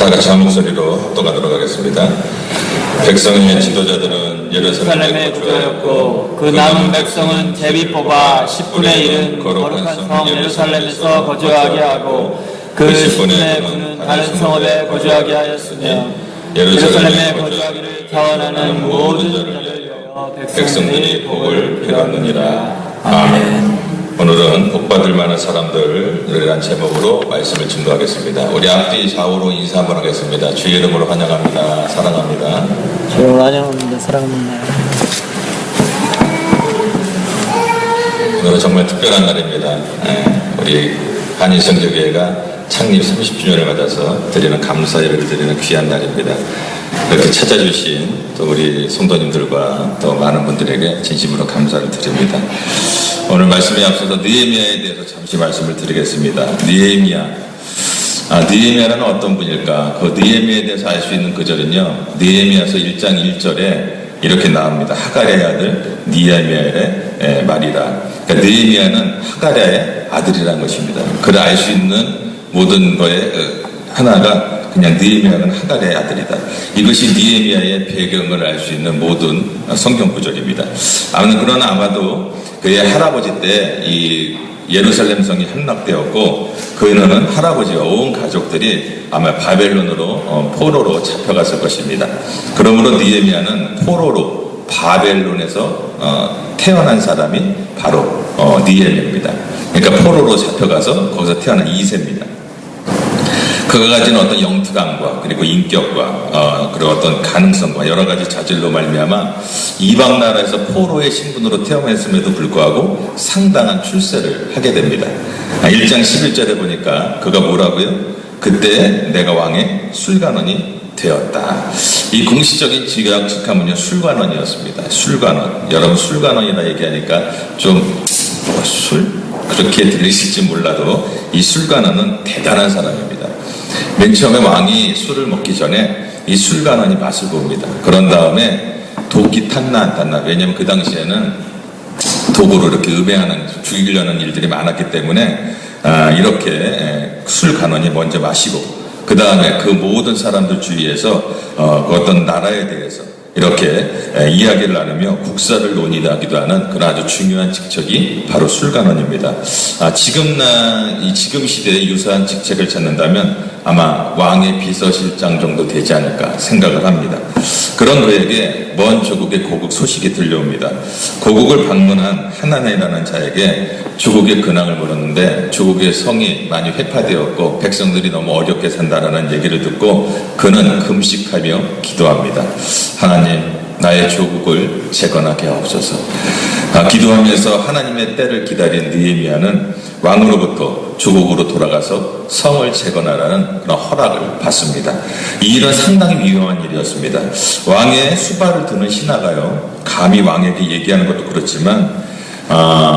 다 같이 한 목소리로 합독하도록 하겠습니다. 백성의 지도자들은 예루살렘에 거주하였고 그 남은 백성은 제비 뽑아 10분의 1은 거룩한 성 예루살렘에서 거주하게 하고 그 10분의 9는 다른 성읍에 거주하게 하였으며 예루살렘에 거주하기를 자원하는 모든 자를 위하여 백성들이 복을 빌었느니라. 아멘. 오늘은 복받을 만한 사람들이라는 제목으로 말씀을 증거하겠습니다. 우리 앞뒤 좌우로 인사 한번 하겠습니다. 주의 이름으로 환영합니다. 사랑합니다. 주여 환영합니다. 사랑합니다. 오늘은 정말 특별한 날입니다. 우리 한인성교회가 창립 30주년을 맞아서 드리는 감사 예배를 드리는 귀한 날입니다. 이렇게 찾아주신 또 우리 성도님들과 또 많은 분들에게 진심으로 감사를 드립니다. 오늘 말씀에 앞서서 느헤미야에 대해서 잠시 말씀을 드리겠습니다. 느헤미야는 어떤 분일까? 그 느헤미야에 대해서 알 수 있는 구절은요, 느헤미야서 1장 1절에 이렇게 나옵니다. 하가랴의 아들 느헤미야의 말이라. 그러니까 느헤미야는 하가랴의 아들이라는 것입니다. 그를 알 수 있는 모든 거에 하나가 그냥 느헤미야는 하가랴의 아들이다. 이것이 느헤미야의 배경을 알 수 있는 모든 성경 구절입니다. 그러나 아마도 그의 할아버지 때 이 예루살렘 성이 함락되었고 그는 할아버지와 온 가족들이 아마 바벨론으로 포로로 잡혀갔을 것입니다. 그러므로 느헤미야는 포로로 바벨론에서 태어난 사람이 바로 느헤미야입니다. 그러니까 포로로 잡혀가서 거기서 태어난 2세입니다. 그가 가진 어떤 영특함과 그리고 인격과 그리고 어떤 가능성과 여러 가지 자질로 말미암아 이방 나라에서 포로의 신분으로 태어났음에도 불구하고 상당한 출세를 하게 됩니다. 1장 11절에 보니까 그가 뭐라고요? 그때 내가 왕의 술관원이 되었다. 이 공식적인 직함은요 술관원이었습니다. 술관원. 여러분 술관원이라 얘기하니까 좀 술? 그렇게 들리실지 몰라도 이 술관원은 대단한 사람입니다. 맨 처음에 왕이 술을 먹기 전에 이 술관원이 맛을 봅니다. 그런 다음에 독이 탔나 안 탔나. 왜냐하면 그 당시에는 독으로 이렇게 음해하는, 죽이려는 일들이 많았기 때문에 이렇게 술관원이 먼저 마시고 그 다음에 그 모든 사람들 주위에서 그 어떤 나라에 대해서 이렇게 이야기를 나누며 국사를 논의하기도 하는 그런 아주 중요한 직책이 바로 술관원입니다. 지금 시대에 유사한 직책을 찾는다면 아마 왕의 비서실장 정도 되지 않을까 생각을 합니다. 그런 그에게 먼 조국의 고국 소식이 들려옵니다. 고국을 방문한 하나네라는 자에게 조국의 근황을 물었는데 조국의 성이 많이 회파되었고 백성들이 너무 어렵게 산다라는 얘기를 듣고 그는 금식하며 기도합니다. 하나님, 나의 조국을 재건하게 하옵소서. 기도하면서 하나님의 때를 기다린 느헤미야는 왕으로부터 조국으로 돌아가서 성을 재건하라는 그런 허락을 받습니다. 이 일은 상당히 위험한 일이었습니다. 왕의 수발을 드는 신하가요, 감히 왕에게 얘기하는 것도 그렇지만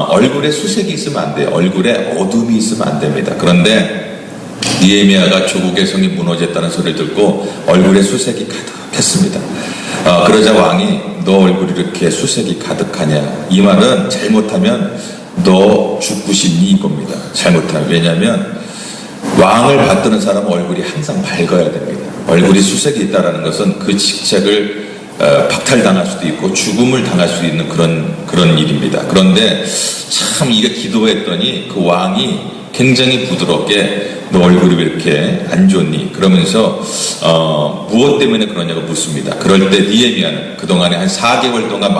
얼굴에 수색이 있으면 안 돼요. 얼굴에 어둠이 있으면 안 됩니다. 그런데 느헤미야가 조국의 성이 무너졌다는 소리를 듣고 얼굴에 수색이 가득했습니다. 그러자 왕이 너 얼굴이 이렇게 수색이 가득하냐, 이 말은 잘못하면 너 죽고 싶니 이겁니다. 잘못하면. 왜냐하면 왕을 받드는 사람은 얼굴이 항상 밝아야 됩니다. 얼굴이 수색이 있다는 것은 그 직책을 박탈당할 수도 있고 죽음을 당할 수 있는 그런 일입니다. 그런데 참 이게 기도했더니 그 왕이 굉장히 부드럽게 너 얼굴이 왜 이렇게 안 좋니? 그러면서 무엇 때문에 그러냐고 묻습니다. 그럴 때 느헤미야는 그동안에 한 4개월 동안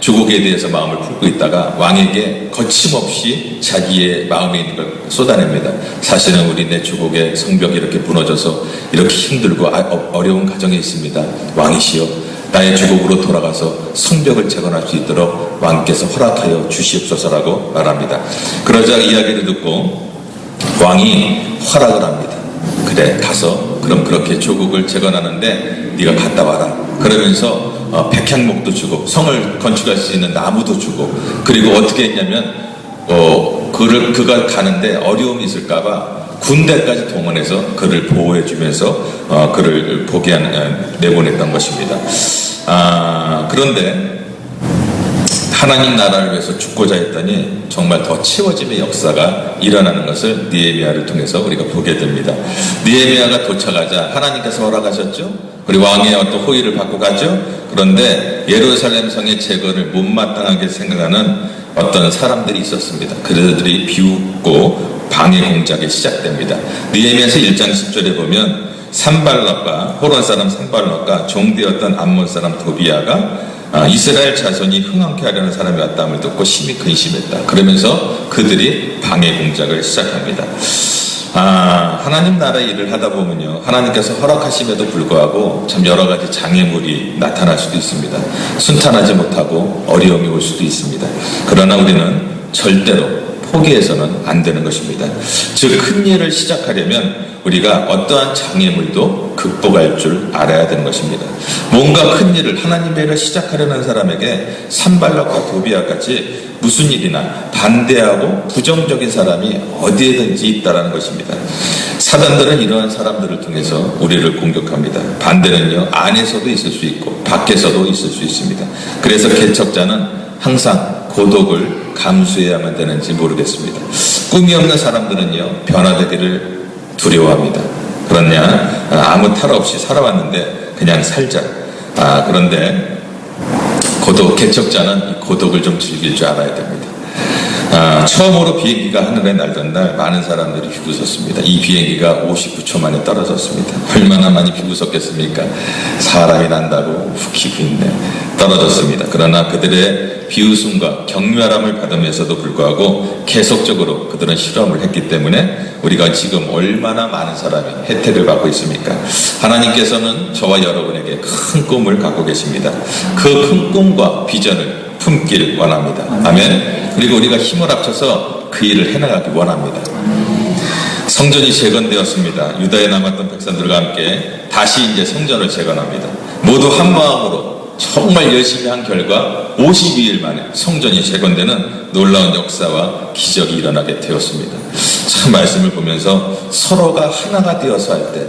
조국에 대해서 마음을 풀고 있다가 왕에게 거침없이 자기의 마음에 있는 걸 쏟아냅니다. 사실은 우리 내 조국의 성벽이 이렇게 무너져서 이렇게 힘들고 어려운 가정에 있습니다. 왕이시여, 나의 조국으로 돌아가서 성벽을 재건할 수 있도록 왕께서 허락하여 주시옵소서라고 말합니다. 그러자 이야기를 듣고 왕이 허락을 합니다. 그래, 가서 그럼 그렇게 조국을 재건하는데 네가 갔다 와라. 그러면서 백향목도 주고 성을 건축할 수 있는 나무도 주고, 그리고 어떻게 했냐면 그가 가는데 어려움이 있을까봐 군대까지 동원해서 그를 보호해주면서 그를 내보냈던 것입니다. 그런데 하나님 나라를 위해서 죽고자 했더니 정말 더 채워짐의 역사가 일어나는 것을 느헤미야를 통해서 우리가 보게 됩니다. 느헤미야가 도착하자 하나님께서 허락하셨죠. 그리고 왕의 어떤 호의를 받고 가죠. 그런데 예루살렘 성의 제거를 못마땅하게 생각하는 어떤 사람들이 있었습니다. 그들이 비웃고 방해 공작이 시작됩니다. 느헤미야서 1장 10절에 보면 산발락과 호론 사람 산발락과 종되었던 암몬 사람 도비아가 이스라엘 자손이 흥황케 하려는 사람이 왔다함을 듣고 심히 근심했다. 그러면서 그들이 방해 공작을 시작합니다. 하나님 나라의 일을 하다 보면요, 하나님께서 허락하심에도 불구하고 참 여러 가지 장애물이 나타날 수도 있습니다. 순탄하지 못하고 어려움이 올 수도 있습니다. 그러나 우리는 절대로 포기해서는 안 되는 것입니다. 즉, 큰 일을 시작하려면 우리가 어떠한 장애물도 극복할 줄 알아야 되는 것입니다. 뭔가 큰 일을, 하나님의 일을 시작하려는 사람에게 산발락과 도비아 같이 무슨 일이나 반대하고 부정적인 사람이 어디에든지 있다는 것입니다. 사단들은 이러한 사람들을 통해서 우리를 공격합니다. 반대는요, 안에서도 있을 수 있고 밖에서도 있을 수 있습니다. 그래서 개척자는 항상 고독을 감수해야만 되는지 모르겠습니다. 꿈이 없는 사람들은요, 변화되기를 두려워합니다. 그러냐, 아무 탈 없이 살아왔는데 그냥 살자. 그런데 개척자는 이 고독을 좀 즐길 줄 알아야 됩니다. 처음으로 비행기가 하늘에 날던 날 많은 사람들이 비웃었습니다. 이 비행기가 59초 만에 떨어졌습니다. 얼마나 많이 비웃었겠습니까? 사람이 난다고 웃기고 있네. 떨어졌습니다. 그러나 그들의 비웃음과 경멸함을 받으면서도 불구하고 계속적으로 그들은 실험을 했기 때문에 우리가 지금 얼마나 많은 사람이 혜택을 받고 있습니까? 하나님께서는 저와 여러분에게 큰 꿈을 갖고 계십니다. 그 큰 꿈과 비전을 품길 원합니다. 아멘. 그리고 우리가 힘을 합쳐서 그 일을 해나가기 원합니다. 성전이 재건되었습니다. 유다에 남았던 백성들과 함께 다시 이제 성전을 재건합니다. 모두 한 마음으로 정말 열심히 한 결과 52일 만에 성전이 재건되는 놀라운 역사와 기적이 일어나게 되었습니다. 참, 말씀을 보면서 서로가 하나가 되어서 할 때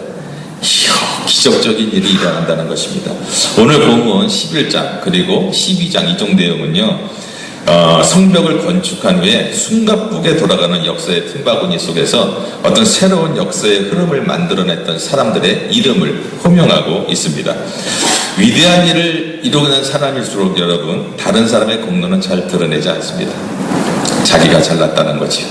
기적적인 일이 일어난다는 것입니다. 오늘 본문 11장 그리고 12장 이쪽 내용은요, 성벽을 건축한 후에 숨가쁘게 돌아가는 역사의 틈바구니 속에서 어떤 새로운 역사의 흐름을 만들어냈던 사람들의 이름을 호명하고 있습니다. 위대한 일을 이루는 사람일수록 여러분, 다른 사람의 공로는 잘 드러내지 않습니다. 자기가 잘났다는 거지.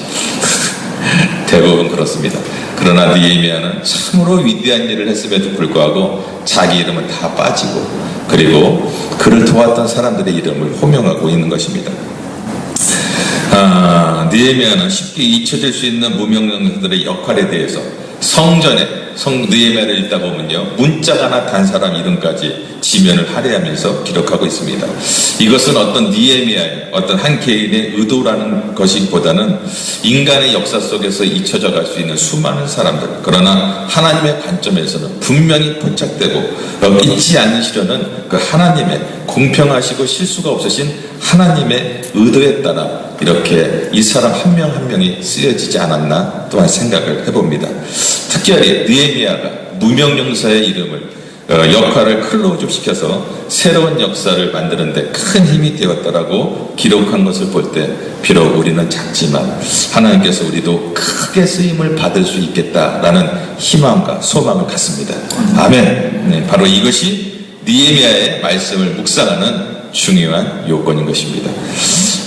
대부분 그렇습니다. 그러나 느헤미야는 참으로 위대한 일을 했음에도 불구하고 자기 이름은 다 빠지고, 그리고 그를 도왔던 사람들의 이름을 호명하고 있는 것입니다. 느헤미야는 쉽게 잊혀질 수 있는 무명령들의 역할에 대해서 느헤미야를 읽다 보면요, 문자가 하나 단 사람 이름까지 지면을 할애하면서 기록하고 있습니다. 이것은 어떤 느헤미야의 어떤 한 개인의 의도라는 것이보다는 인간의 역사 속에서 잊혀져 갈 수 있는 수많은 사람들, 그러나 하나님의 관점에서는 분명히 포착되고 잊지 않으시려는 그 하나님의 공평하시고 실수가 없으신 하나님의 의도에 따라 이렇게 이 사람 한 명 한 명이 쓰여지지 않았나 또한 생각을 해봅니다. 특별히 느헤미야가 무명용사의 이름을 역할을 클로즈업시켜서 새로운 역사를 만드는 데 큰 힘이 되었다라고 기록한 것을 볼 때 비록 우리는 작지만 하나님께서 우리도 크게 쓰임을 받을 수 있겠다라는 희망과 소망을 갖습니다. 아멘. 네, 바로 이것이 느헤미야의 말씀을 묵상하는 중요한 요건인 것입니다.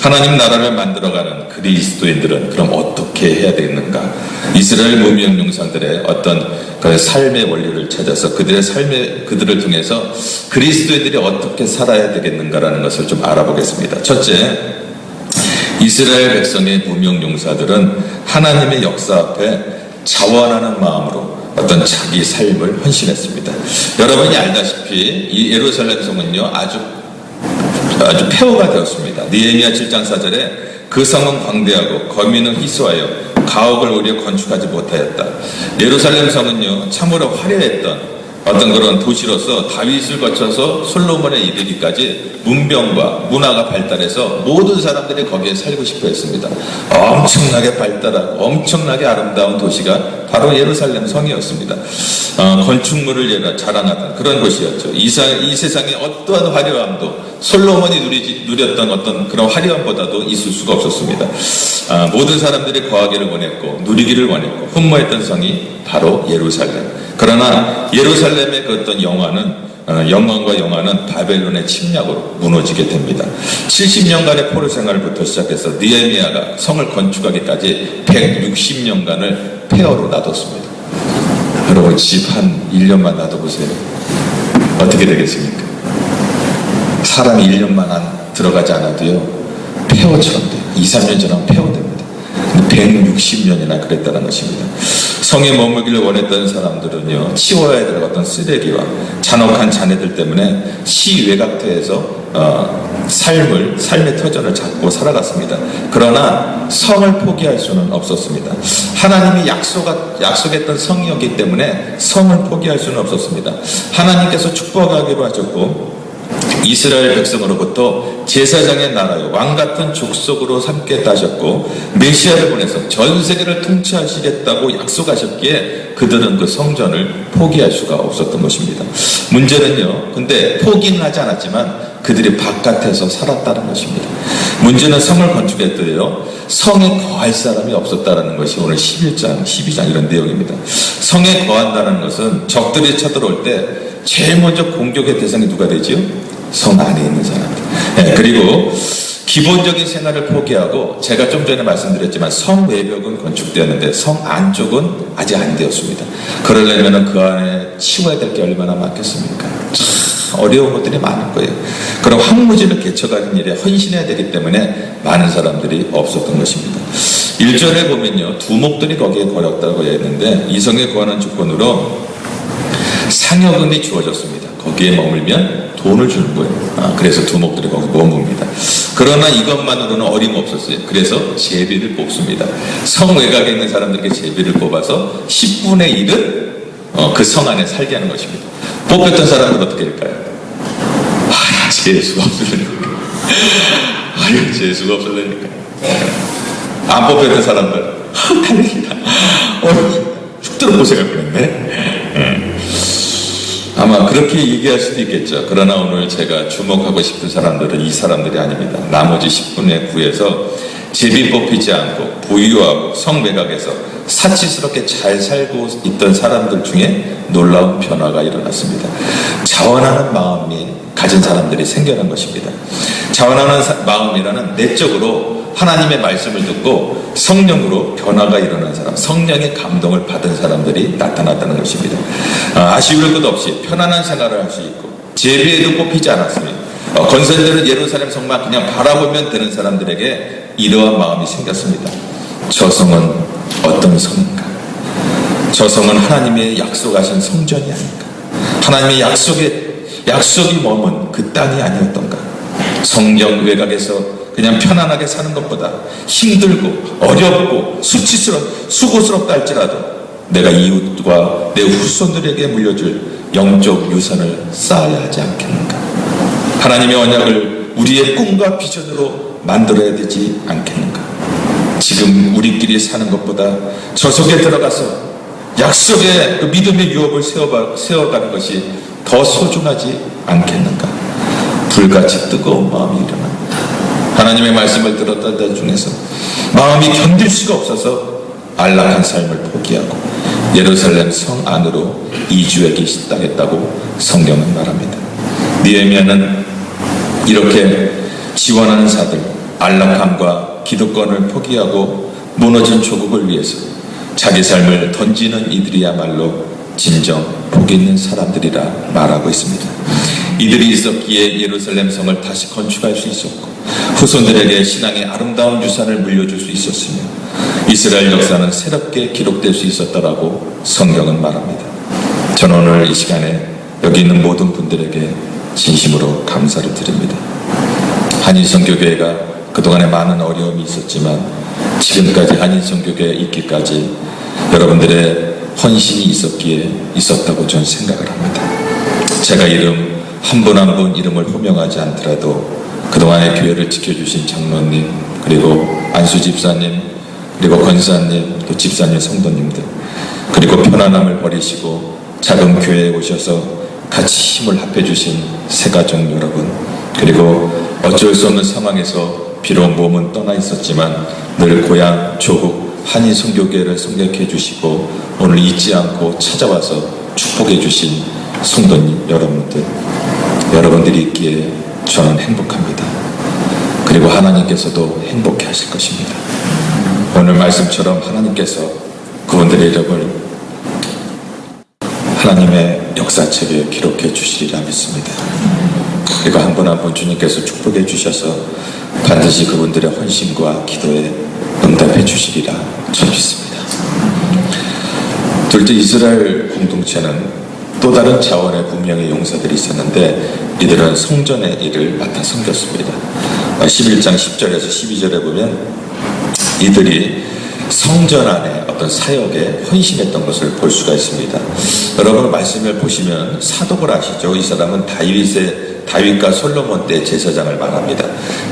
하나님 나라를 만들어가는 그리스도인들은 그럼 어떻게 해야 되는가? 이스라엘 무명용사들의 어떤 그 삶의 원리를 찾아서 그들을 통해서 그리스도인들이 어떻게 살아야 되겠는가라는 것을 좀 알아보겠습니다. 첫째, 이스라엘 백성의 무명용사들은 하나님의 역사 앞에 자원하는 마음으로 어떤 자기 삶을 헌신했습니다. 여러분이 알다시피 이 예루살렘 성은요, 아주 폐허가 되었습니다. 느헤미야 7장 4절에 그 성은 광대하고 거민은 희소하여 가옥을 오히려 건축하지 못하였다. 예루살렘 성은요, 참으로 화려했던 어떤 그런 도시로서 다윗을 거쳐서 솔로몬에 이르기까지 문명과 문화가 발달해서 모든 사람들이 거기에 살고 싶어 했습니다. 엄청나게 발달하고 엄청나게 아름다운 도시가 바로 예루살렘 성이었습니다. 건축물을 자랑하던 그런 곳이었죠. 이 세상의 어떠한 화려함도 솔로몬이 누렸던 어떤 그런 화려함보다도 있을 수가 없었습니다. 모든 사람들이 거하기를 원했고 누리기를 원했고 흠모했던 성이 바로 예루살렘. 그러나 예루살렘의 그 어떤 영광과 영화는 바벨론의 침략으로 무너지게 됩니다. 70년간의 포로 생활부터 시작해서 느헤미야가 성을 건축하기까지 160년간을 폐허로 놔뒀습니다. 여러분 집 한 1년만 놔둬보세요. 어떻게 되겠습니까? 사람이 1년만 들어가지 않아도요 폐허처럼 돼요. 2, 3년 지나면 폐허됩니다. 160년이나 그랬다는 것입니다. 성에 머물기를 원했던 사람들은요 치워야 될 어떤 쓰레기와 잔혹한 자네들 때문에 시 외곽터에서 삶의 터전을 잡고 살아갔습니다. 그러나 성을 포기할 수는 없었습니다. 하나님이 약속했던 성이었기 때문에 성을 포기할 수는 없었습니다. 하나님께서 축복하기로 하셨고 이스라엘 백성으로부터 제사장의 나라요 왕같은 족속으로 삼겠다 하셨고 메시아를 보내서 전 세계를 통치하시겠다고 약속하셨기에 그들은 그 성전을 포기할 수가 없었던 것입니다. 문제는요 근데 포기는 하지 않았지만 그들이 바깥에서 살았다는 것입니다. 문제는 성을 건축했더니요 성에 거할 사람이 없었다는 것이 오늘 11장 12장 이런 내용입니다. 성에 거한다는 것은 적들이 쳐들어올 때 제일 먼저 공격의 대상이 누가 되지요? 성 안에 있는 사람들. 네, 그리고 기본적인 생활을 포기하고 제가 좀 전에 말씀드렸지만 성 외벽은 건축되었는데 성 안쪽은 아직 안 되었습니다. 그러려면 그 안에 치워야 될 게 얼마나 많겠습니까? 참 어려운 것들이 많은 거예요. 그럼 황무지를 개척하는 일에 헌신해야 되기 때문에 많은 사람들이 없었던 것입니다. 1절에 보면요 두목들이 거기에 거렸다고 했는데 이 성에 거하는 조건으로 상여금이 주어졌습니다. 거기에 머물면 돈을 주는 거예요. 그래서 두목들이 거기 머뭅니다. 그러나 이것만으로는 어림없었어요. 그래서 제비를 뽑습니다. 성 외곽에 있는 사람들에게 제비를 뽑아서 10분의 1은 그 성 안에 살게 하는 것입니다. 뽑혔던 사람은 어떻게 할까요? 재수가 없으려니까. 재수가 없으려니까. 안 뽑혔던 사람들 달리기다. 죽도록 고생할 뻔했네. 아마 그렇게 얘기할 수도 있겠죠. 그러나 오늘 제가 주목하고 싶은 사람들은 이 사람들이 아닙니다. 나머지 10분의 9에서 제비 뽑히지 않고 부유하고 성매각에서 사치스럽게 잘 살고 있던 사람들 중에 놀라운 변화가 일어났습니다. 자원하는 마음이 가진 사람들이 생겨난 것입니다. 자원하는 마음이라는 내적으로 하나님의 말씀을 듣고 성령으로 변화가 일어난 사람, 성령의 감동을 받은 사람들이 나타났다는 것입니다. 아쉬울 것 없이 편안한 생활을 할 수 있고 제비에도 뽑히지 않았으니 건설되는 예루살렘 성만 그냥 바라보면 되는 사람들에게 이러한 마음이 생겼습니다. 저 성은 어떤 성인가? 저 성은 하나님의 약속하신 성전이 아닌가? 하나님의 약속이 머문 그 땅이 아니었던가? 성경 외곽에서 그냥 편안하게 사는 것보다 힘들고 어렵고 수고스럽다 할지라도 내가 이웃과 내 후손들에게 물려줄 영적 유산을 쌓아야 하지 않겠는가? 하나님의 언약을 우리의 꿈과 비전으로 만들어야 되지 않겠는가? 지금 우리끼리 사는 것보다 저 속에 들어가서 약속의 그 믿음의 유업을 세워가는 것이 더 소중하지 않겠는가? 불같이 뜨거운 마음이 일어납니다. 하나님의 말씀을 들었던 데 중에서 마음이 견딜 수가 없어서 안락한 삶을 포기하고 예루살렘 성 안으로 이주하겠다고 성경은 말합니다. 느헤미야는 이렇게 지원하는 자들, 안락함과 기득권을 포기하고 무너진 조국을 위해서 자기 삶을 던지는 이들이야말로 진정 복 있는 사람들이라 말하고 있습니다. 이들이 있었기에 예루살렘 성을 다시 건축할 수 있었고 후손들에게 신앙의 아름다운 유산을 물려줄 수 있었으며 이스라엘 역사는 새롭게 기록될 수 있었다라고 성경은 말합니다. 저는 오늘 이 시간에 여기 있는 모든 분들에게 진심으로 감사를 드립니다. 한인선교교회가 그동안에 많은 어려움이 있었지만 지금까지 한인선교교회에 있기까지 여러분들의 헌신이 있었다고 저는 생각을 합니다. 제가 이름 한 분 한 분 이름을 호명하지 않더라도 그동안의 교회를 지켜주신 장로님, 그리고 안수 집사님, 그리고 권사님, 또 집사님, 성도님들, 그리고 편안함을 버리시고 작은 교회에 오셔서 같이 힘을 합해주신 새가족 여러분, 그리고 어쩔 수 없는 상황에서 비록 몸은 떠나 있었지만 늘 고향 조국 한인 선교교회를 성격해 주시고 오늘 잊지 않고 찾아와서 축복해 주신 성도님 여러분들, 여러분들이 있기에 저는 행복합니다. 그리고 하나님께서도 행복해 하실 것입니다. 오늘 말씀처럼 하나님께서 그분들의 이름을 하나님의 역사책에 기록해 주시리라 믿습니다. 그리고 한 분 한 분 주님께서 축복해 주셔서 반드시 그분들의 헌신과 기도에 응답해 주시리라 저는 믿습니다. 둘째, 이스라엘 공동체는 또 다른 차원의 분명히 용사들이 있었는데 이들은 성전의 일을 맡아 섬겼습니다. 11장 10절에서 12절에 보면 이들이 성전 안에 어떤 사역에 헌신했던 것을 볼 수가 있습니다. 여러분 말씀을 보시면 사독을 아시죠? 이 사람은 다윗과 솔로몬 때 제사장을 말합니다.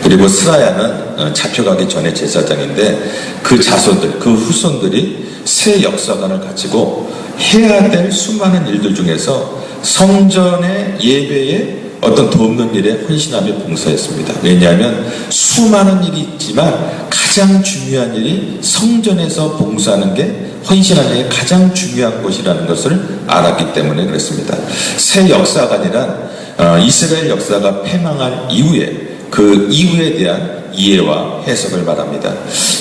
그리고 스라야는 잡혀가기 전에 제사장인데 그 자손들, 그 후손들이 새 역사관을 가지고 해야 될 수많은 일들 중에서 성전의 예배에 어떤 돕는 일에 헌신하며 봉사했습니다. 왜냐하면 수많은 일이 있지만 가장 중요한 일이 성전에서 봉사하는 게 헌신하는 게 가장 중요한 것이라는 것을 알았기 때문에 그랬습니다. 새 역사관이란 이스라엘 역사가 패망할 이후에 그 이후에 대한 이해와 해석을 말합니다.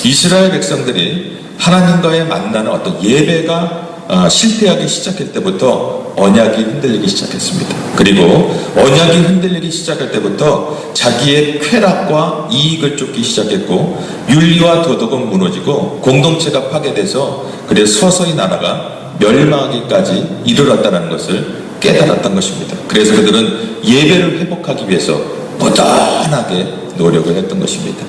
이스라엘 백성들이 하나님과의 만나는 어떤 예배가 실패하기 시작할 때부터 언약이 흔들리기 시작했습니다. 그리고 언약이 흔들리기 시작할 때부터 자기의 쾌락과 이익을 쫓기 시작했고 윤리와 도덕은 무너지고 공동체가 파괴돼서 그래서 서서히 나라가 멸망하기까지 이르렀다는 것을 깨달았던 것입니다. 그래서 그들은 예배를 회복하기 위해서 부단하게 노력을 했던 것입니다.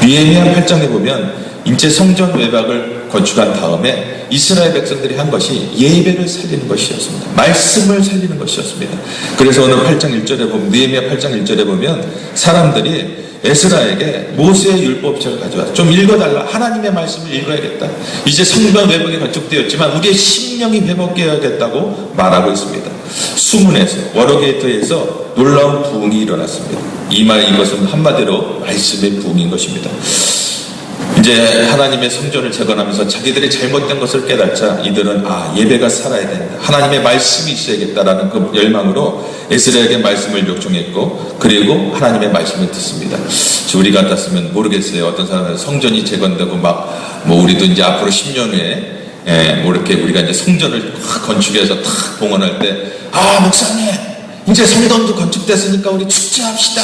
느헤미야 8장에 보면 이제 성전 외박을 건축한 다음에 이스라엘 백성들이 한 것이 예배를 살리는 것이었습니다. 말씀을 살리는 것이었습니다. 그래서 오늘 8장 1절에 보면 느헤미야 8장 1절에 보면 사람들이 에스라에게 모세의 율법책을 가져와서 좀 읽어달라. 하나님의 말씀을 읽어야겠다. 이제 성전 회복이 건축되었지만 우리의 심령이 회복되어야겠다고 말하고 있습니다. 수문에서 워러게이트에서 놀라운 부흥이 일어났습니다. 이것은 한마디로 말씀의 부흥인 것입니다. 이제 하나님의 성전을 재건하면서 자기들이 잘못된 것을 깨닫자 이들은 예배가 살아야 된다. 하나님의 말씀이 있어야겠다라는 그 열망으로 에스라에게 말씀을 요청했고 그리고 하나님의 말씀을 듣습니다. 우리 같았으면 모르겠어요. 어떤 사람은 성전이 재건되고 우리도 이제 앞으로 10년 후에 이렇게 우리가 이제 성전을 건축해서 탁 봉헌할 때 목사님 이제 성전도 건축됐으니까 우리 축제합시다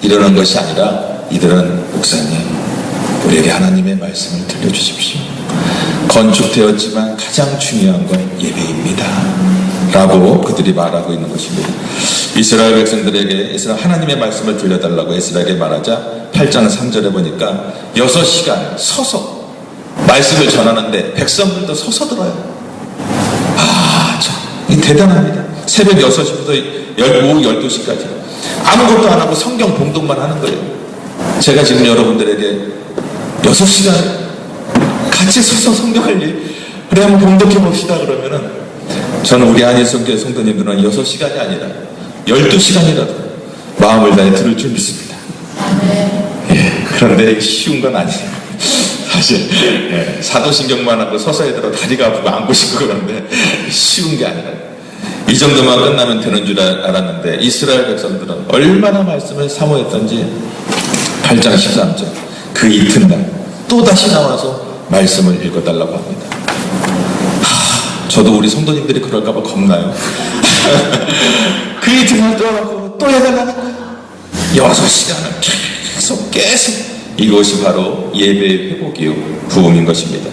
이러는 것이 아니라 이들은 목사님 우리에게 하나님의 말씀을 들려주십시오. 건축되었지만 가장 중요한 건 예배입니다 라고 그들이 말하고 있는 것입니다. 이스라엘 백성들에게 하나님의 말씀을 들려달라고 에스라에게 말하자 8장 3절에 보니까 6시간 서서 말씀을 전하는데 백성들도 서서 들어요. 참 대단합니다. 새벽 6시부터 오후 12시까지 아무것도 안 하고 성경 봉독만 하는 거예요. 제가 지금 여러분들에게 6시간 같이 서서 성경을 그래 한번 봉독해 봅시다 그러면은 저는 우리 한인성교회 성도님들은 6시간이 아니라 12시간이라도 마음을 다해 들을 줄 믿습니다. 그런데 쉬운 건 아니에요. 사실 사도신경만 하고 서서히 들어 다리가 아프고 안고 싶고 그런데 쉬운 게 아니라 이 정도만 끝나면 되는 줄 알았는데 이스라엘 백성들은 얼마나 말씀을 사모했던지 8장 13절 그 이튿날 또다시 나와서 말씀을 읽어달라고 합니다. 저도 우리 성도님들이 그럴까봐 겁나요. 그 이튿날 또 와서 또 해달라는 거예요. 6시간을 계속 이것이 바로 예배의 회복이요 부흥인 것입니다.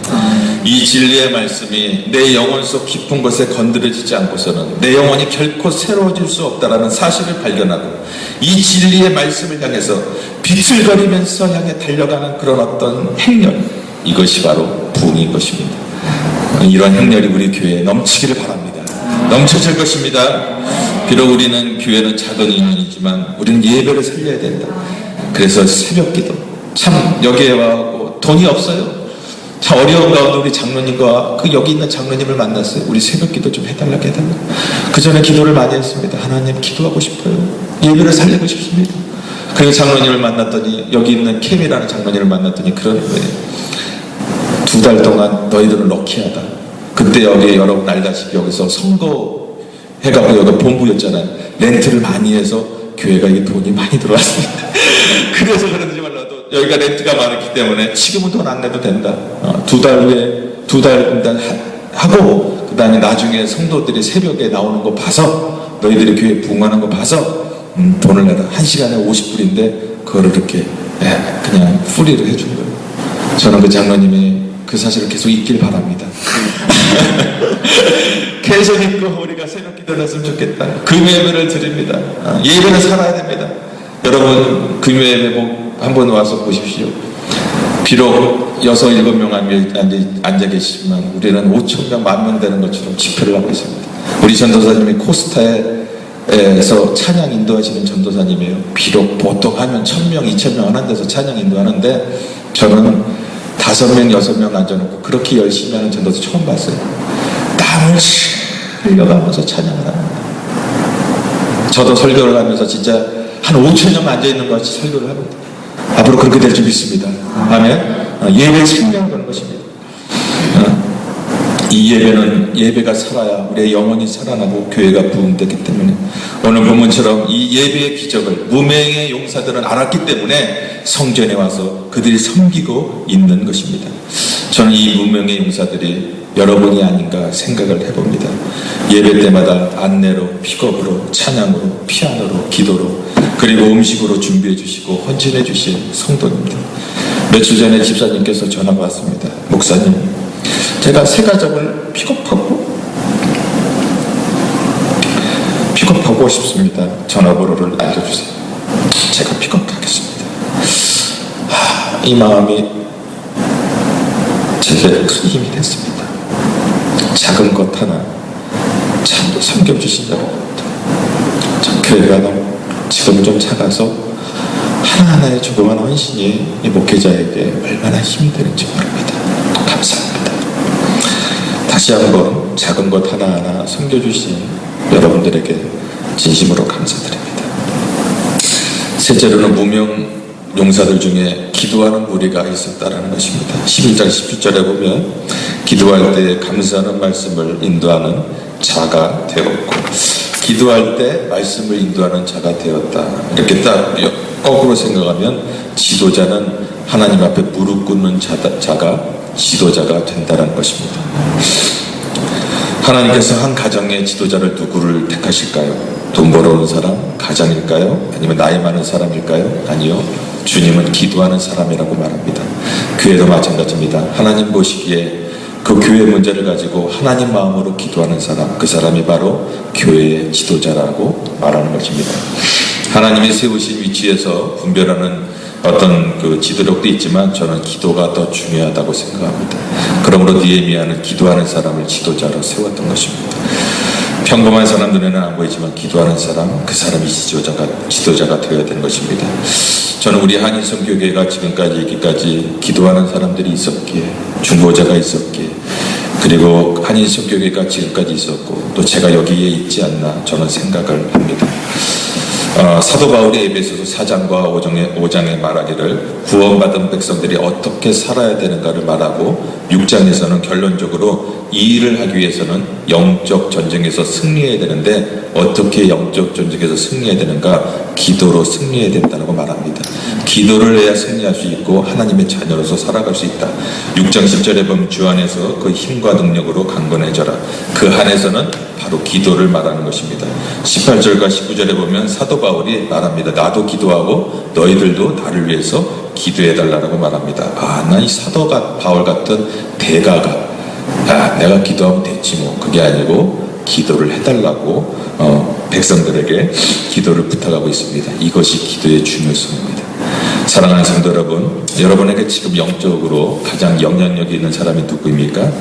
이 진리의 말씀이 내 영혼 속 깊은 곳에 건드려지지 않고서는 내 영혼이 결코 새로워질 수 없다라는 사실을 발견하고 이 진리의 말씀을 향해서 비틀거리면서 향해 달려가는 그런 어떤 행렬, 이것이 바로 부흥인 것입니다. 이러한 행렬이 우리 교회에 넘치기를 바랍니다. 넘쳐질 것입니다. 비록 우리는 교회는 작은 인원이지만 우리는 예배를 살려야 된다. 그래서 새벽 기도, 참 여기에 와고 돈이 없어요. 참 어려운 가운데 우리 장로님과 그 여기 있는 장로님을 만났어요. 우리 새벽 기도 좀 해달라고 해달라고. 그 전에 기도를 많이 했습니다. 하나님 기도하고 싶어요. 예배를 살리고 싶습니다. 그리고 장로님을 만났더니 여기 있는 캠이라는 장로님을 만났더니 그러는 거예요. 2달 동안 너희들은 럭키하다. 그때 여기 여러분 알다시피 여기서 선거 해가고 여기 본부였잖아요. 렌트를 많이 해서 교회가 이게 돈이 많이 들어왔습니다. 그래서 그런지 몰라도 여기가 렌트가 많았기 때문에 지금은 돈 안 내도 된다. 2달 후에 2달 하고 그 다음에 나중에 성도들이 새벽에 나오는 거 봐서 너희들이 교회 부흥하는 거 봐서 돈을 내라. 1시간에 50불인데 그거를 이렇게 그냥 프리를 해준 거예요. 저는 그 장로님이 그 사실을 계속 잊길 바랍니다. 계속 잊고 우리가 새벽 기도를 했으면 좋겠다. 금요예배를 드립니다. 예배를 살아야 됩니다. 여러분 금요예배 한번 와서 보십시오. 비록 6, 7명 앉아 계시지만 우리는 5,000명, 10,000명 되는 것처럼 집회를 하고 있습니다. 우리 전도사님이 코스타에서 찬양 인도하시는 전도사님이에요. 비록 보통 하면 1,000명, 2,000명 하는 데서 찬양 인도하는데 저는 5명, 6명 앉아놓고 그렇게 열심히 하는 전도사 처음 봤어요. 땀을 흘려가면서 찬양을 합니다. 저도 설교를 하면서 진짜 한 5,000명 앉아있는 것 같이 설교를 합니다. 앞으로 그렇게 될 줄 믿습니다. 아멘. 예배 생명을 거는 것입니다. 이 예배가 살아야 우리의 영혼이 살아나고 교회가 부흥되기 때문에 오늘 본문처럼 이 예배의 기적을 무명의 용사들은 알았기 때문에 성전에 와서 그들이 섬기고 있는 것입니다. 저는 이 무명의 용사들이 여러분이 아닌가 생각을 해봅니다. 예배 때마다 안내로, 픽업으로, 찬양으로, 피아노로, 기도로 그리고 음식으로 준비해 주시고 헌신해 주신 성도님들. 며칠 전에 집사님께서 전화가 왔습니다. 목사님, 제가 새 가정을 픽업하고 싶습니다. 전화번호를 알려주세요. 제가 픽업하겠습니다. 이 마음이 제게 큰 힘이 됐습니다. 작은 것 하나 참 섬겨주신다고 참 교회가 너무 지금 좀 작아서 하나하나의 조그만 헌신이 이 목회자에게 얼마나 힘이 되는지 모릅니다. 감사합니다. 다시 한번 작은 것 하나하나 섬겨주신 여러분들에게 진심으로 감사드립니다. 셋째로는 무명 용사들 중에 기도하는 무리가 있었다라는 것입니다. 11장 17절에 보면 기도할 때 감사하는 말씀을 인도하는 자가 되었고 기도할 때 말씀을 인도하는 자가 되었다. 이렇게 딱 거꾸로 생각하면 지도자는 하나님 앞에 무릎 꿇는 자가 지도자가 된다는 것입니다. 하나님께서 한 가정의 지도자를 누구를 택하실까요? 돈 벌어오는 사람, 가장일까요? 아니면 나이 많은 사람일까요? 아니요. 주님은 기도하는 사람이라고 말합니다. 교회도 마찬가지입니다. 하나님 보시기에 그 교회 문제를 가지고 하나님 마음으로 기도하는 사람, 그 사람이 바로 교회의 지도자라고 말하는 것입니다. 하나님이 세우신 위치에서 분별하는 어떤 그 지도력도 있지만 저는 기도가 더 중요하다고 생각합니다. 그러므로 느헤미야는 기도하는 사람을 지도자로 세웠던 것입니다. 평범한 사람 눈에는 안 보이지만 기도하는 사람, 그 사람이 지도자가 되어야 되는 것입니다. 저는 우리 한인선교회가 지금까지 있기까지 기도하는 사람들이 있었기에, 중보자가 있었기에, 그리고 한인선교회가 지금까지 있었고 또 제가 여기에 있지 않나 저는 생각을 합니다. 사도 바울이 에베소서 4장과 5장에 말하기를 구원받은 백성들이 어떻게 살아야 되는가를 말하고 6장에서는 결론적으로 이 일을 하기 위해서는 영적 전쟁에서 승리해야 되는데 어떻게 영적 전쟁에서 승리해야 되는가? 기도로 승리해야 된다고 말합니다. 기도를 해야 승리할 수 있고 하나님의 자녀로서 살아갈 수 있다. 6장 10절에 보면 주 안에서 그 힘과 능력으로 강건해져라. 그 안에서는 바로 기도를 말하는 것입니다. 18절과 19절에 보면 사도 바울이 말합니다. 나도 기도하고 너희들도 나를 위해서 기도해달라고 말합니다. 나 이 사도 바울 같은 대가가 내가 기도하면 됐지 뭐 그게 아니고 기도를 해달라고 백성들에게 기도를 부탁하고 있습니다. 이것이 기도의 중요성입니다. 사랑하는 성도 여러분, 여러분에게 지금 영적으로 가장 영향력이 있는 사람이 누구입니까?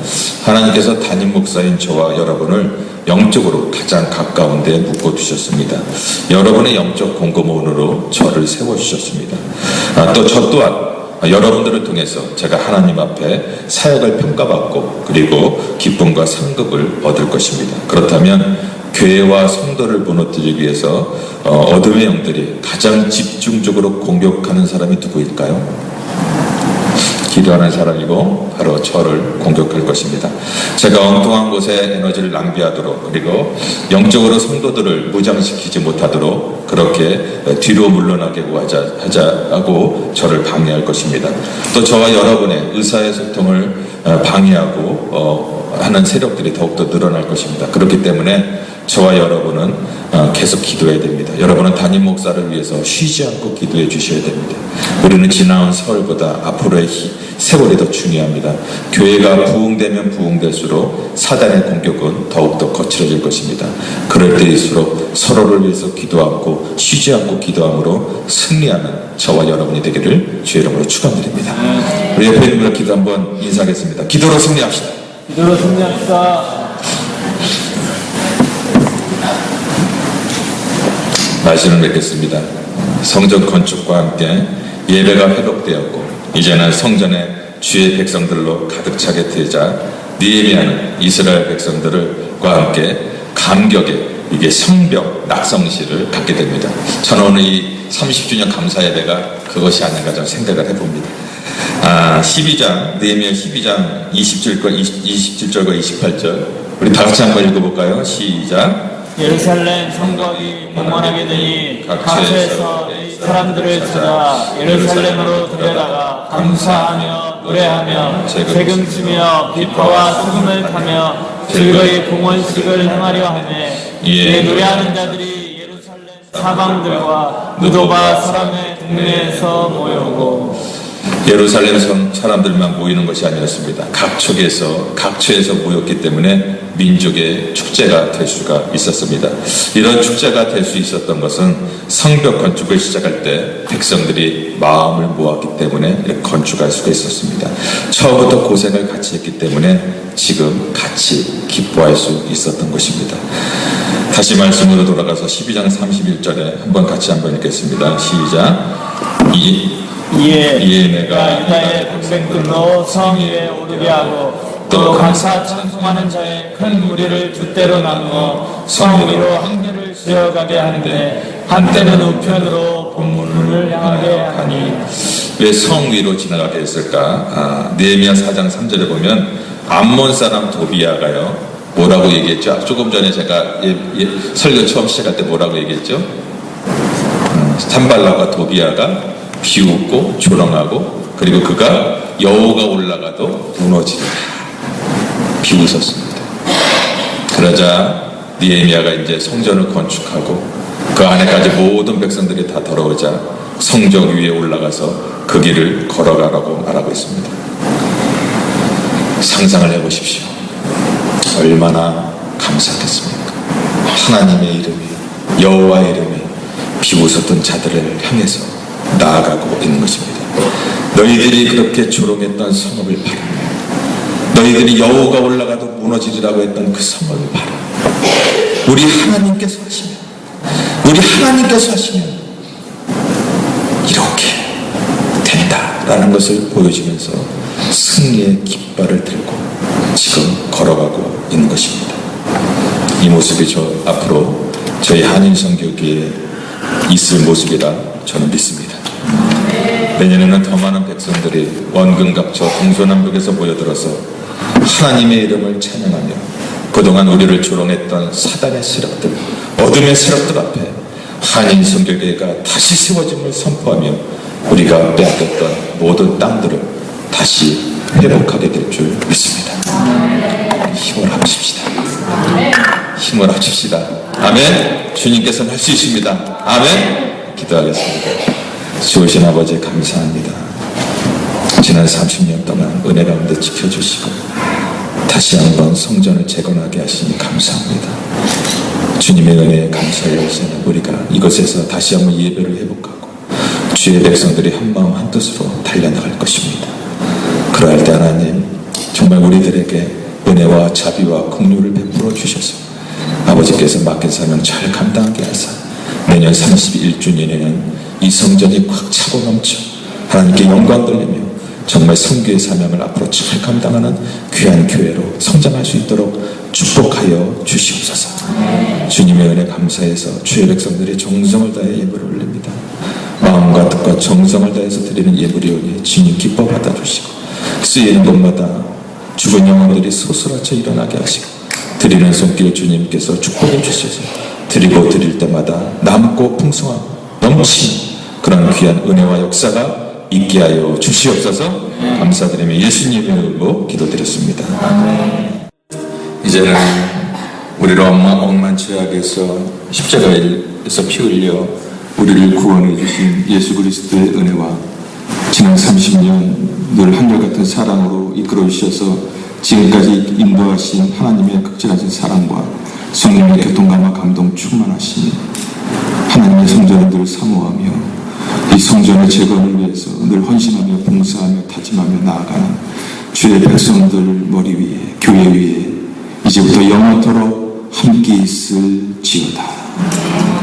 하나님께서 담임 목사인 저와 여러분을 영적으로 가장 가까운 데 묶어두셨습니다. 여러분의 영적 공급원으로 저를 세워주셨습니다. 또 저 또한 여러분들을 통해서 제가 하나님 앞에 사역을 평가받고 그리고 기쁨과 상급을 얻을 것입니다. 그렇다면 교회와 성도를 무너뜨리기 위해서 어둠의 영들이 가장 집중적으로 공격하는 사람이 누구일까요? 기도하는 사람이고 바로 저를 공격할 것입니다. 제가 엉뚱한 곳에 에너지를 낭비하도록 그리고 영적으로 성도들을 무장시키지 못하도록 그렇게 뒤로 물러나게 하고 저를 방해할 것입니다. 또 저와 여러분의 의사의 소통을 방해하고 하는 세력들이 더욱더 늘어날 것입니다. 그렇기 때문에 저와 여러분은 계속 기도해야 됩니다. 여러분은 담임 목사를 위해서 쉬지 않고 기도해 주셔야 됩니다. 우리는 지나온 세월보다 앞으로의 세월이 더 중요합니다. 교회가 부흥되면 부흥될수록 사단의 공격은 더욱더 거칠어질 것입니다. 그럴 때일수록 서로를 위해서 기도하고 쉬지 않고 기도함으로 승리하는 저와 여러분이 되기를 주의 이름으로 축원드립니다. 우리 옆에 있는 분과 기도 한번 인사하겠습니다. 기도로 승리합시다. 기도로 승리합시다. 말씀을 맺겠습니다. 성전 건축과 함께 예배가 회복되었고 이제는 성전에 주의 백성들로 가득 차게 되자 느헤미야는 이스라엘 백성들과 함께 감격의 이게 성벽 낙성시를 갖게 됩니다. 저는 오늘 이 30주년 감사 예배가 그것이 아닌가 좀 생각을 해봅니다. 12장 느헤미야 12장 27절과 28절 우리 다 같이 한번 읽어볼까요? 시작. 예루살렘 성곽이 공헌하게 되니 각처에서 사람들을 찾아 예루살렘으로 들여다가 감사하며 노래하며 세금치며 비파와 소금을 타며 즐거이 공헌식을 행하려 하매 이에 노래하는 자들이 예루살렘 사방들과 느도바 사람의 동네에서 모여오고 예루살렘 사람들만 모이는 것이 아니었습니다. 각처에서 모였기 때문에 민족의 축제가 될 수가 있었습니다. 이런 축제가 될 수 있었던 것은 성벽 건축을 시작할 때 백성들이 마음을 모았기 때문에 이렇게 건축할 수가 있었습니다. 처음부터 고생을 같이 했기 때문에 지금 같이 기뻐할 수 있었던 것입니다. 다시 말씀으로 돌아가서 12장 31절에 한번 읽겠습니다. 시작. 이에 내가 유다의 백성들로 성 위에 오르게 하고 또 감사 찬송하는 자의 큰 무리를 두 때로 나누어 성 위로 한 대를 지어가게 하는데 한때는 우편으로 본문을 향하게 하니. 왜 성 위로 지나가게 했을까? 느헤미야 4장 3절에 보면 암몬 사람 도비야가요 뭐라고 얘기했죠? 조금 전에 제가 설교 처음 시작할 때 뭐라고 얘기했죠? 산발락과 도비야가 비웃고 조롱하고 그리고 그가 여호가 올라가도 무너지리라 비웃었습니다. 그러자 느헤미야가 이제 성전을 건축하고 그 안에까지 모든 백성들이 다 들어오자 성전 위에 올라가서 그 길을 걸어가라고 말하고 있습니다. 상상을 해보십시오. 얼마나 감사하겠습니까? 하나님의 이름이 여호와의 이름이 비웃었던 자들을 향해서 나아가고 있는 것입니다. 너희들이 그렇게 조롱했던 성읍을 바라. 너희들이 여호가 올라가도 무너지리라고 했던 그 성읍을 바라. 우리 하나님께서 하시면 이렇게 된다라는 것을 보여주면서 승리의 깃발을 들고 지금 걸어가고 있는 것입니다. 이 모습이 앞으로 저희 한인선교회에 있을 모습이라 저는 믿습니다. 내년에는 더 많은 백성들이 원근각처 동서남북에서 모여들어서 하나님의 이름을 찬양하며 그동안 우리를 조롱했던 사단의 세력들, 어둠의 세력들 앞에 한인선교회가 다시 세워짐을 선포하며 우리가 빼앗겼던 모든 땅들을 다시 회복하게 될 줄 믿습니다. 힘을 합칩시다. 아멘. 주님께서는 할 수 있습니다. 아멘. 기도하겠습니다. 좋으신 아버지 감사합니다. 지난 30년 동안 은혜 가운데 지켜주시고 다시 한번 성전을 재건하게 하시니 감사합니다. 주님의 은혜에 감사해서 우리가 이곳에서 다시 한번 예배를 회복하고 주의 백성들이 한마음 한뜻으로 달려나갈 것입니다. 그러할 때 하나님 정말 우리들에게 은혜와 자비와 긍휼을 베풀어 주셔서 아버지께서 맡긴 사명 잘 감당하게 하사 내년 31주년에는 이 성전이 꽉 차고 넘쳐 하나님께 영광 돌리며 정말 성교의 사명을 앞으로 잘 감당하는 귀한 교회로 성장할 수 있도록 축복하여 주시옵소서. 주님의 은혜 감사해서 주의 백성들이 정성을 다해 예물을 올립니다. 마음과 뜻과 정성을 다해서 드리는 예물이오니 주님 기뻐 받아주시고 쓰이는 곳마다 죽은 영혼들이 소스라쳐 일어나게 하시고 드리는 손길 주님께서 축복해 주셔서 드리고 드릴 때마다 남고 풍성하고 넘치는 그런 귀한 은혜와 역사가 있게 하여 주시옵소서. 감사드리며 예수님의 이름으로 기도드렸습니다. 이제는 우리를 억만 죄악에서 십자가에서 피 흘려 우리를 구원해 주신 예수 그리스도의 은혜와 지난 30년 늘 한결같은 사랑으로 이끌어 주셔서 지금까지 인도하신 하나님의 극진하신 사랑과 성령의 교통감화 감동 충만하신 하나님의 성전을 늘 사모하며 이 성전의 재건을 위해서 늘 헌신하며 봉사하며 다짐하며 나아가는 주의 백성들 머리 위에 교회 위에 이제부터 영원토록 함께 있을지어다.